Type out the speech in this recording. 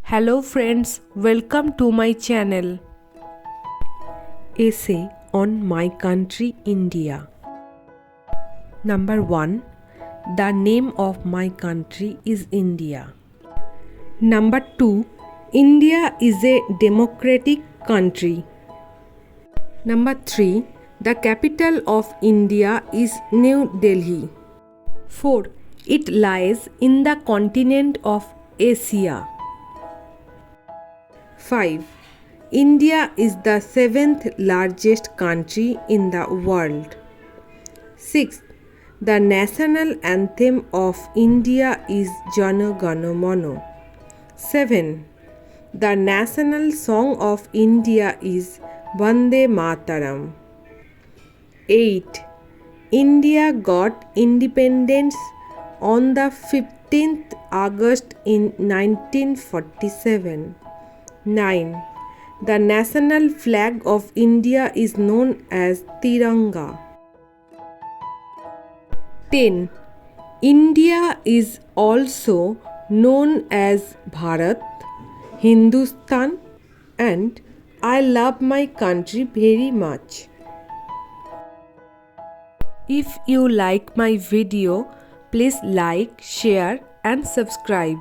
Hello friends, welcome to my channel. Essay on my country India. Number 1. The name of my country is India. Number 2. India is a democratic country. Number 3. The capital of India is New Delhi. 4. It lies in the continent of Asia. 5. India is the 7th largest country in the world. 6. The national anthem of India is Jana Gana Mana. 7. The national song of India is Vande Mataram. 8. India got independence on the 15th August in 1947. 9. The national flag of India is known as Tiranga. 10. India is also known as Bharat, Hindustan, and I love my country very much. If you like my video, please like, share and subscribe.